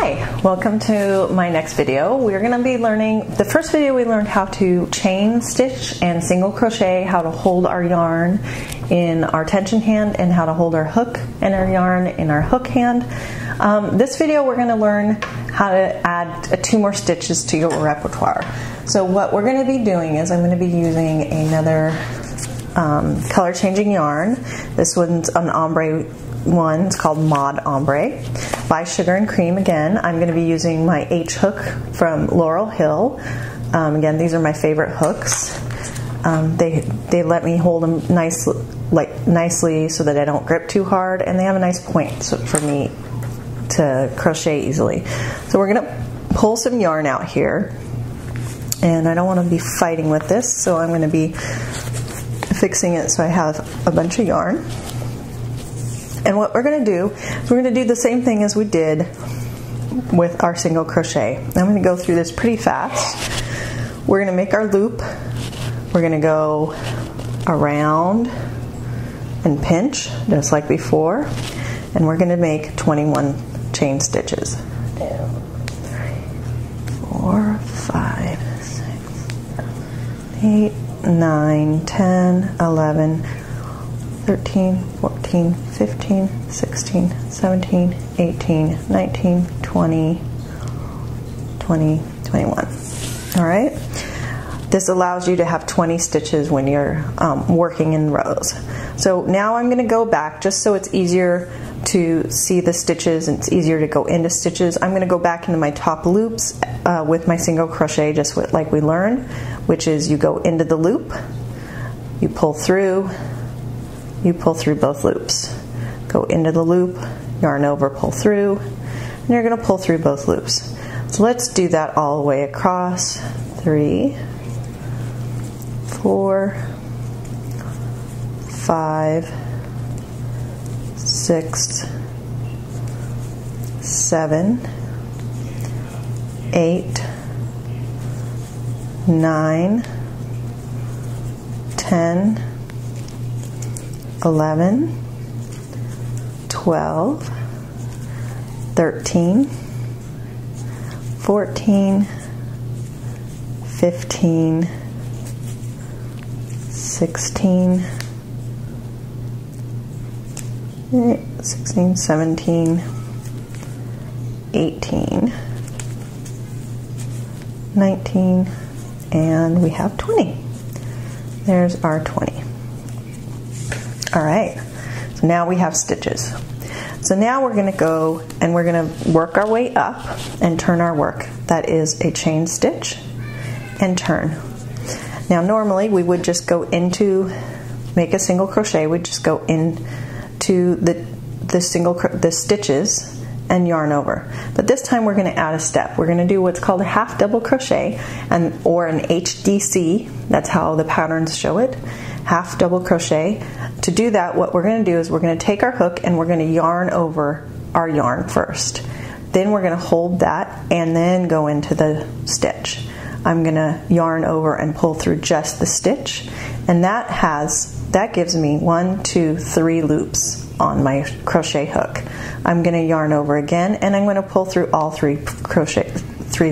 Hi, welcome to my next video. We're going to be learning, the first video we learned how to chain stitch and single crochet, how to hold our yarn in our tension hand and how to hold our hook and our yarn in our hook hand. This video we're going to learn how to add 2 more stitches to your repertoire. So what we're going to be doing is I'm going to be using another color changing yarn. This one's an ombre one. It's called Mod Ombre by Sugar and Cream. Again, I'm going to be using my H hook from Laurel Hill. Again, these are my favorite hooks. They let me hold them nicely so that I don't grip too hard, and they have a nice point for me to crochet easily. So we're going to pull some yarn out here, and I don't want to be fighting with this, so I'm going to be fixing it so I have a bunch of yarn. And what we're going to do is we're going to do the same thing as we did with our single crochet. I'm going to go through this pretty fast. We're going to make our loop. We're going to go around and pinch just like before, and we're going to make 21 chain stitches. 2, 3, 4, 5, 6, 8, 9, 10, 11, 13, 14, 15, 16, 17, 18, 19, 20, 21. All right? This allows you to have 20 stitches when you're working in rows. So now I'm going to go back just so it's easier to see the stitches and it's easier to go into stitches. I'm going to go back into my top loops with my single crochet, just like we learned, which is you go into the loop, you pull through both loops. Go into the loop, yarn over, pull through, and you're going to pull through both loops. So let's do that all the way across. 3, 4, 5, 6, 7, 8, 9, 10, 11, 12, 13, 14, 15, 16, 17, 18, 19, and we have 20. There's our 20. All right, so now we have stitches. So now we're going to go and we're going to work our way up and turn our work. That is a chain stitch and turn. Now normally we would just go into, make a single crochet, we'd just go into the stitches and yarn over. But this time we're going to add a step. We're going to do what's called a half double crochet or an HDC. That's how the patterns show it. Half double crochet. To do that, what we're going to do is we're going to take our hook and we're going to yarn over our yarn first. Then we're going to hold that and then go into the stitch. I'm going to yarn over and pull through just the stitch, and that gives me 1, 2, 3 loops on my crochet hook. I'm going to yarn over again and I'm going to pull through all 3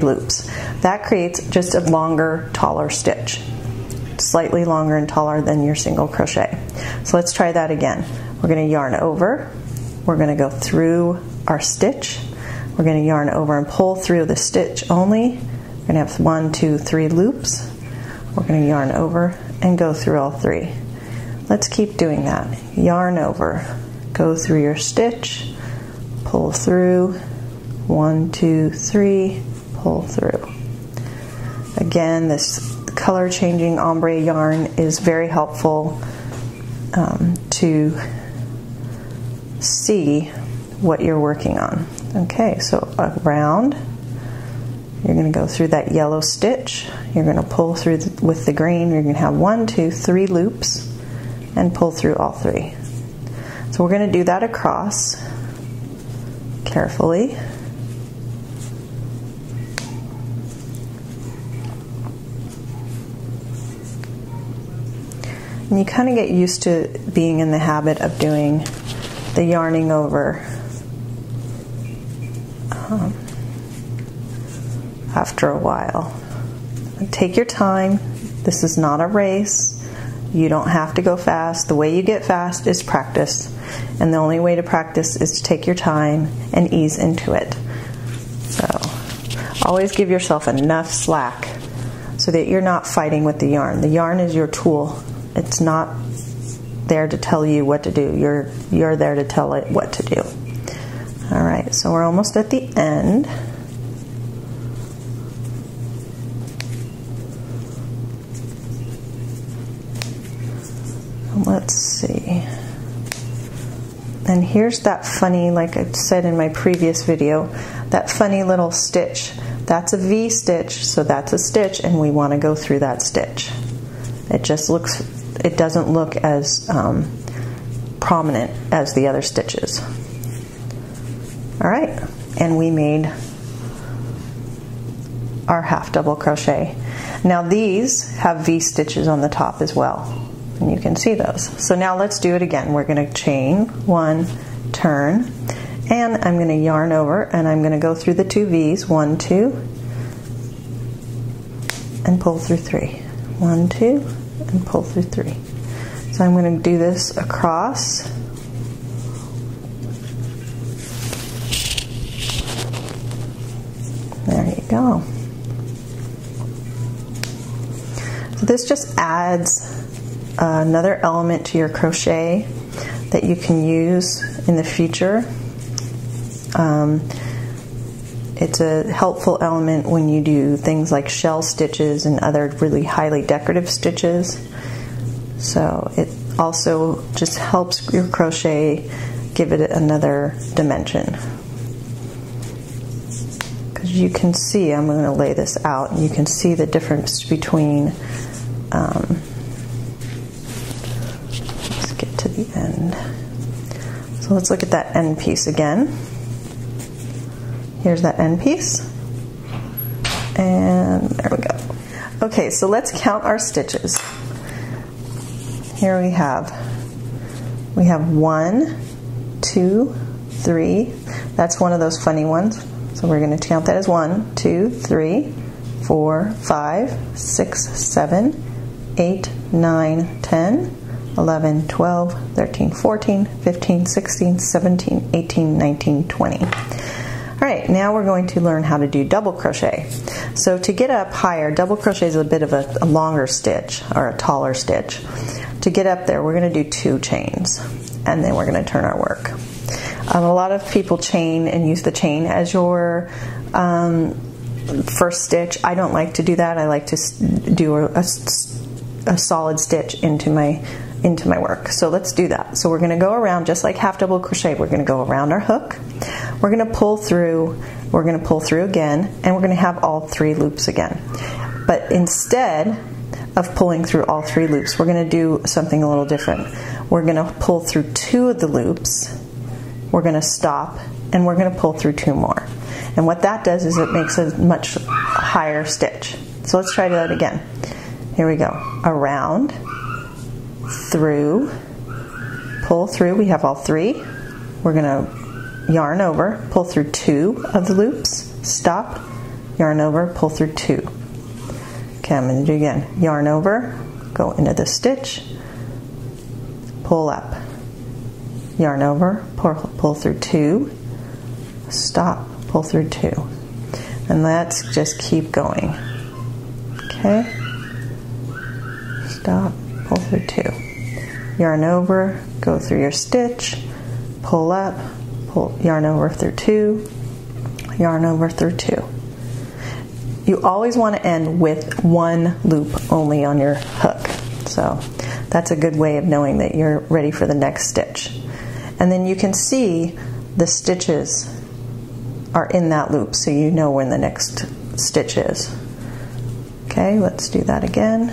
loops. That creates just a longer, taller stitch. Slightly longer and taller than your single crochet. So let's try that again. We're going to yarn over, we're going to go through our stitch, we're going to yarn over and pull through the stitch only. We're going to have 1, 2, 3 loops. We're going to yarn over and go through all 3. Let's keep doing that. Yarn over, go through your stitch, pull through, 1, 2, 3, pull through. Again, this color changing ombre yarn is very helpful to see what you're working on. Okay, so around, you're going to go through that yellow stitch, you're going to pull through with the green, you're going to have 1, 2, 3 loops and pull through all 3. So we're going to do that across carefully. And you kind of get used to being in the habit of doing the yarning over after a while. Take your time. This is not a race. You don't have to go fast. The way you get fast is practice. And the only way to practice is to take your time and ease into it. So always give yourself enough slack so that you're not fighting with the yarn. The yarn is your tool. It's not there to tell you what to do. You're there to tell it what to do. All right, so we're almost at the end. Let's see. And here's that funny, like I said in my previous video, that funny little stitch. That's a V stitch, so that's a stitch, and we want to go through that stitch. It just looks, it doesn't look as prominent as the other stitches. All right, and we made our half double crochet. Now these have V stitches on the top as well, and you can see those. So now let's do it again. We're going to chain one, turn, and I'm going to yarn over, and I'm going to go through the two V's, 1, 2, and pull through 3. 1, 2, and pull through 3. So I'm going to do this across. There you go. So this just adds another element to your crochet that you can use in the future. It's a helpful element when you do things like shell stitches and other really highly decorative stitches. So it also just helps your crochet give it another dimension. Because you can see, I'm going to lay this out, and you can see the difference between, let's get to the end. So let's look at that end piece again. Here's that end piece, and there we go. Okay, so let's count our stitches. Here we have 1, 2, 3. That's one of those funny ones. So we're going to count that as 1, 2, 3, 4, 5, 6, 7, 8, 9, 10, 11, 12, 13, 14, 15, 16, 17, 18, 19, 20. Alright, now we're going to learn how to do double crochet. So to get up higher, double crochet is a bit of a longer stitch, or a taller stitch. To get up there, we're going to do 2 chains, and then we're going to turn our work. A lot of people chain and use the chain as your first stitch. I don't like to do that. I like to do a solid stitch into my work. So let's do that. So we're going to go around just like half double crochet. We're going to go around our hook. We're going to pull through. We're going to pull through again, and we're going to have all 3 loops again. But instead of pulling through all 3 loops, we're going to do something a little different. We're going to pull through 2 of the loops. We're going to stop, and we're going to pull through 2 more. And what that does is it makes a much higher stitch. So let's try that again. Here we go. Around, through, pull through. We have all 3. We're going to yarn over, pull through 2 of the loops, stop, yarn over, pull through 2. Okay, I'm going to do it again. Yarn over, go into the stitch, pull up, yarn over, pull through 2, stop, pull through 2. And let's just keep going. Okay, stop, pull through 2. Yarn over, go through your stitch, pull up, pull, yarn over through 2, yarn over through 2. You always want to end with 1 loop only on your hook. So that's a good way of knowing that you're ready for the next stitch. And then you can see the stitches are in that loop, so you know when the next stitch is. Okay, let's do that again.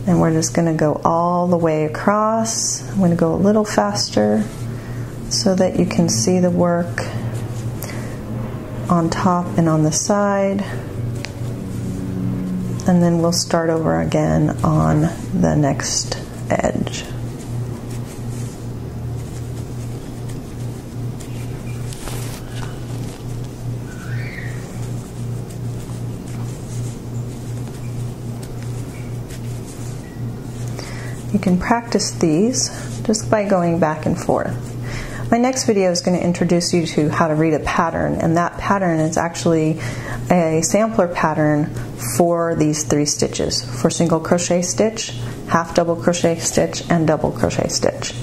And we're just going to go all the way across. I'm going to go a little faster so that you can see the work on top and on the side. And then we'll start over again on the next edge. You can practice these just by going back and forth. My next video is going to introduce you to how to read a pattern, and that pattern is actually a sampler pattern for these 3 stitches, for single crochet stitch, half double crochet stitch, and double crochet stitch.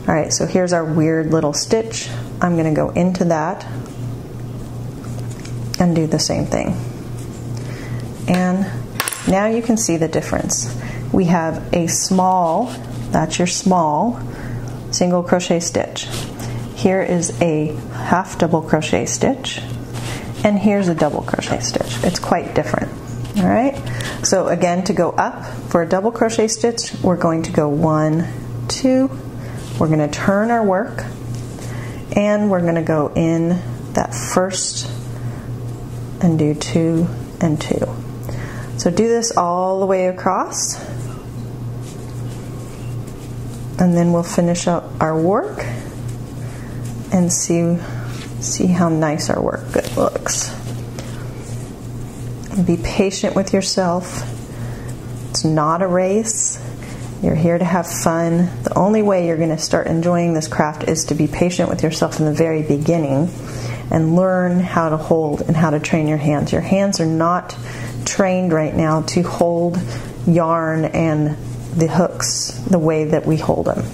Alright, so here's our weird little stitch. I'm going to go into that and do the same thing. And now you can see the difference. We have a small, that's your small, single crochet stitch. Here is a half double crochet stitch, and here's a double crochet stitch. It's quite different. Alright, so again, to go up for a double crochet stitch, we're going to go 1, 2, we're going to turn our work, and we're going to go in that first and do 2 and 2. So do this all the way across, and then we'll finish up our work and see how nice our work looks. Be patient with yourself. It's not a race. You're here to have fun. The only way you're going to start enjoying this craft is to be patient with yourself in the very beginning and learn how to hold and how to train your hands. Your hands are not trained right now to hold yarn and the hooks the way that we hold them.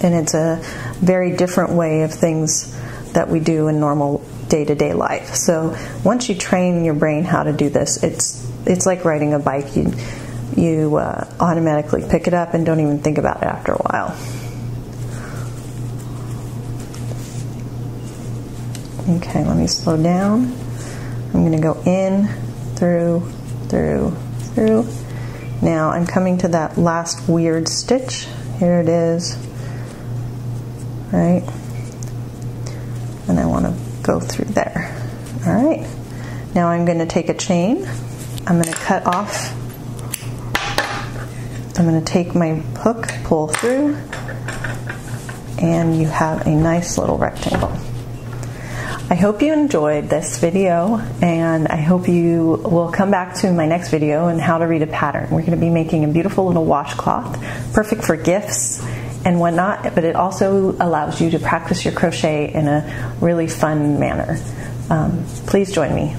And it's a very different way of things that we do in normal day-to-day life. So once you train your brain how to do this, it's like riding a bike. You automatically pick it up and don't even think about it after a while. Okay, let me slow down. I'm going to go in, through, through, through. Now I'm coming to that last weird stitch. Here it is. Right? And I want to go through there. Alright. Now I'm going to take a chain. I'm going to cut off. I'm going to take my hook, pull through, and you have a nice little rectangle. I hope you enjoyed this video, and I hope you will come back to my next video on how to read a pattern. We're going to be making a beautiful little washcloth, perfect for gifts and whatnot, but it also allows you to practice your crochet in a really fun manner. Please join me.